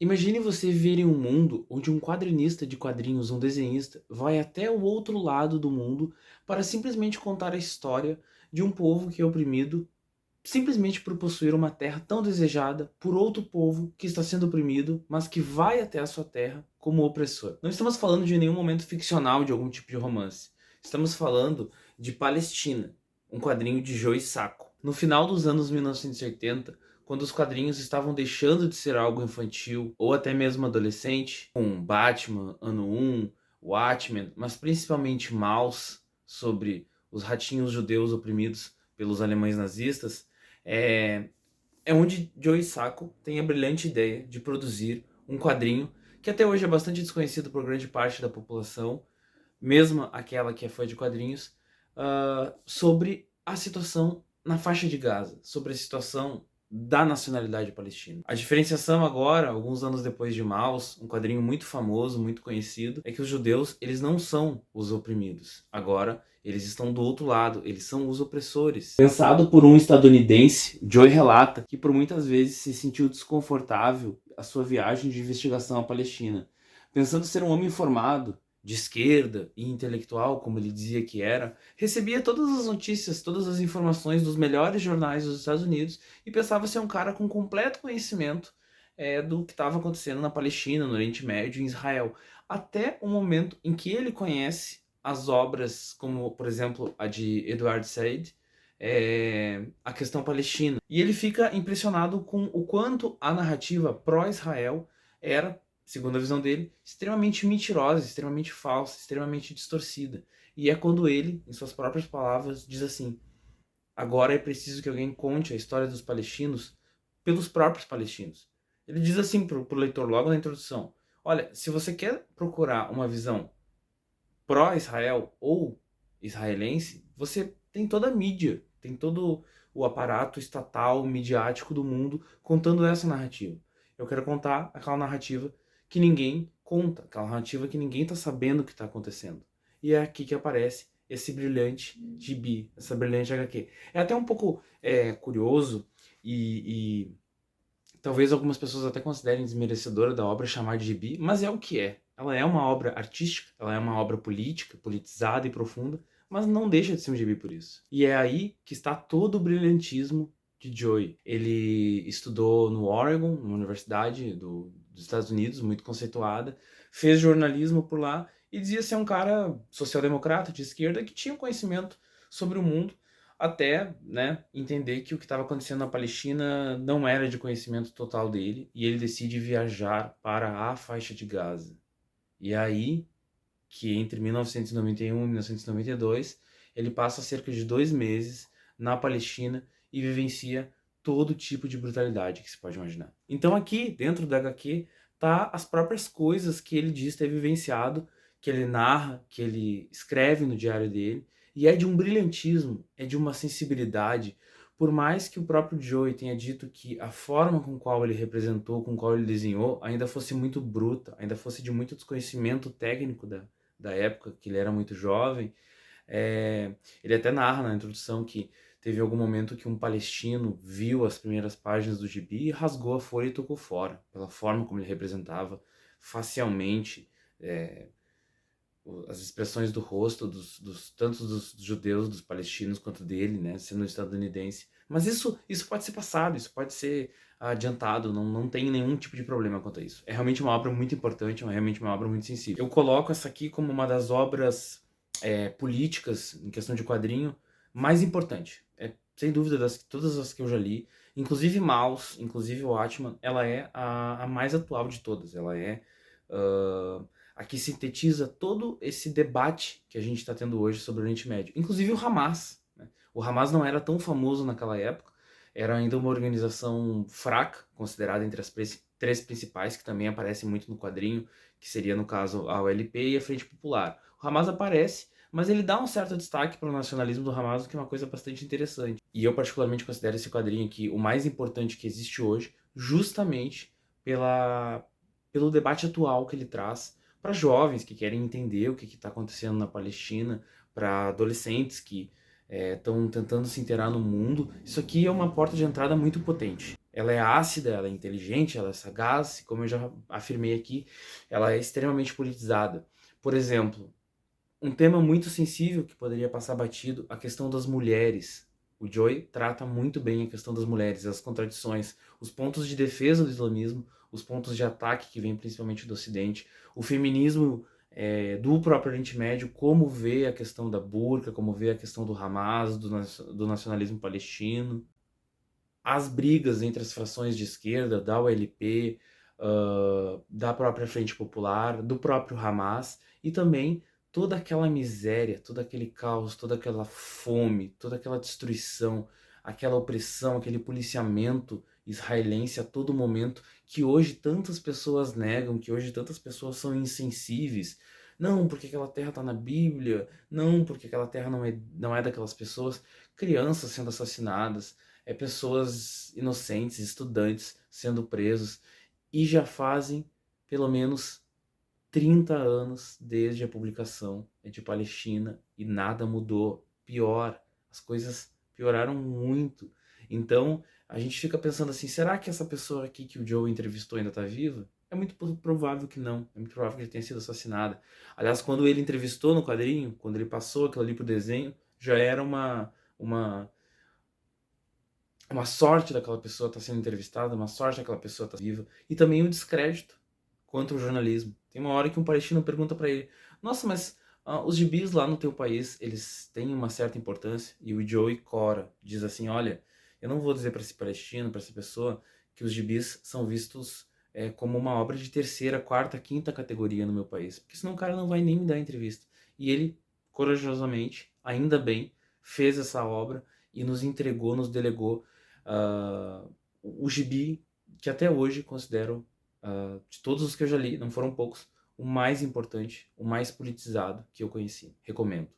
Imagine você viver em um mundo onde um quadrinista de quadrinhos, um desenhista, vai até o outro lado do mundo para simplesmente contar a história de um povo que é oprimido, simplesmente por possuir uma terra tão desejada por outro povo que está sendo oprimido, mas que vai até a sua terra como opressor. Não estamos falando de nenhum momento ficcional de algum tipo de romance. Estamos falando de Palestina, um quadrinho de Joe Sacco. No final dos anos 1980, quando os quadrinhos estavam deixando de ser algo infantil ou até mesmo adolescente, com Batman, Ano 1, Watchmen, mas principalmente Maus, sobre os ratinhos judeus oprimidos pelos alemães nazistas, é, é onde Joe Sacco tem a brilhante ideia de produzir um quadrinho que até hoje é bastante desconhecido por grande parte da população, mesmo aquela que é fã de quadrinhos, sobre a situação na faixa de Gaza, sobre a situação da nacionalidade palestina. A diferenciação agora, alguns anos depois de Maus, um quadrinho muito famoso, muito conhecido, é que os judeus, eles não são os oprimidos. Agora, eles estão do outro lado, eles são os opressores. Pensado por um estadunidense, Joy relata que por muitas vezes se sentiu desconfortável a sua viagem de investigação à Palestina. Pensando ser um homem formado, de esquerda e intelectual, como ele dizia que era, recebia todas as notícias, todas as informações dos melhores jornais dos Estados Unidos e pensava ser um cara com completo conhecimento do que estava acontecendo na Palestina, no Oriente Médio, em Israel. Até o momento em que ele conhece as obras, como por exemplo a de Edward Said, a questão palestina. E ele fica impressionado com o quanto a narrativa pró-Israel era, segundo a visão dele, extremamente mentirosa, extremamente falsa, extremamente distorcida. E é quando ele, em suas próprias palavras, diz assim: agora é preciso que alguém conte a história dos palestinos pelos próprios palestinos. Ele diz assim pro leitor logo na introdução: olha, se você quer procurar uma visão pró-Israel ou israelense, você tem toda a mídia, tem todo o aparato estatal, midiático do mundo contando essa narrativa. Eu quero contar aquela narrativa que ninguém conta, aquela narrativa que ninguém está sabendo o que está acontecendo. E é aqui que aparece esse brilhante gibi, essa brilhante HQ. É até um pouco curioso e talvez algumas pessoas até considerem desmerecedora da obra chamar de gibi, mas é o que é. Ela é uma obra artística, ela é uma obra política, politizada e profunda, mas não deixa de ser um gibi por isso. E é aí que está todo o brilhantismo de Joy. Ele estudou no Oregon, numa universidade dos Estados Unidos, muito conceituada, fez jornalismo por lá e dizia ser um cara social-democrata, de esquerda, que tinha um conhecimento sobre o mundo, até, né, entender que o que estava acontecendo na Palestina não era de conhecimento total dele, e ele decide viajar para a faixa de Gaza. E é aí que entre 1991 e 1992 ele passa cerca de 2 meses na Palestina e vivencia todo tipo de brutalidade que se pode imaginar. Então aqui, dentro da HQ, tá as próprias coisas que ele diz ter vivenciado, que ele narra, que ele escreve no diário dele, e é de um brilhantismo, é de uma sensibilidade. Por mais que o próprio Joey tenha dito que a forma com qual ele representou, com qual ele desenhou, ainda fosse muito bruta, ainda fosse de muito desconhecimento técnico da época, que ele era muito jovem, ele até narra na introdução que teve algum momento que um palestino viu as primeiras páginas do gibi e rasgou a folha e tocou fora, pela forma como ele representava facialmente é, as expressões do rosto tanto dos judeus, dos palestinos, quanto dele, né, sendo estadunidense. Mas isso pode ser passado, isso pode ser adiantado, não tem nenhum tipo de problema quanto a isso. É realmente uma obra muito importante, é realmente uma obra muito sensível. Eu coloco essa aqui como uma das obras políticas, em questão de quadrinho, mais importante. Sem dúvida, todas as que eu já li, inclusive Maus, inclusive Watchmen, ela é a mais atual de todas. Ela é a que sintetiza todo esse debate que a gente está tendo hoje sobre o Oriente Médio. Inclusive o Hamas, né? O Hamas não era tão famoso naquela época, era ainda uma organização fraca, considerada entre as três principais, que também aparecem muito no quadrinho, que seria, no caso, a OLP e a Frente Popular. O Hamas aparece, mas ele dá um certo destaque para o nacionalismo do Hamas, o que é uma coisa bastante interessante. E eu particularmente considero esse quadrinho aqui o mais importante que existe hoje, justamente pelo debate atual que ele traz para jovens que querem entender o que está acontecendo na Palestina, para adolescentes que estão tentando se inteirar no mundo. Isso aqui é uma porta de entrada muito potente. Ela é ácida, ela é inteligente, ela é sagaz, e como eu já afirmei aqui, ela é extremamente politizada. Por exemplo, um tema muito sensível que poderia passar batido, a questão das mulheres. O Joy trata muito bem a questão das mulheres, as contradições, os pontos de defesa do islamismo, os pontos de ataque que vêm principalmente do Ocidente, o feminismo do próprio Oriente Médio, como vê a questão da burca, como vê a questão do Hamas, do nacionalismo palestino, as brigas entre as frações de esquerda, da ULP, da própria Frente Popular, do próprio Hamas, e também toda aquela miséria, todo aquele caos, toda aquela fome, toda aquela destruição, aquela opressão, aquele policiamento israelense a todo momento, que hoje tantas pessoas negam, que hoje tantas pessoas são insensíveis. Não, porque aquela terra está na Bíblia, não, porque aquela terra não é daquelas pessoas. Crianças sendo assassinadas, pessoas inocentes, estudantes sendo presos, e já fazem pelo menos 30 anos desde a publicação de Palestina e nada mudou. Pior, as coisas pioraram muito. Então a gente fica pensando assim: será que essa pessoa aqui que o Joe entrevistou ainda está viva? É muito provável que não. É muito provável que ele tenha sido assassinada. Aliás, quando ele entrevistou no quadrinho, quando ele passou aquilo ali pro desenho, já era uma sorte daquela pessoa estar sendo entrevistada, uma sorte daquela pessoa estar viva, e também o descrédito contra o jornalismo. Tem uma hora que um palestino pergunta para ele: nossa, mas os gibis lá no teu país, eles têm uma certa importância? E o Joey Cora diz assim: olha, eu não vou dizer para esse palestino, para essa pessoa, que os gibis são vistos como uma obra de terceira, quarta, quinta categoria no meu país, porque senão o cara não vai nem me dar entrevista. E ele, corajosamente, ainda bem, fez essa obra e nos entregou, nos delegou o gibi que até hoje considero, de todos os que eu já li, não foram poucos, o mais importante, o mais politizado que eu conheci. Recomendo.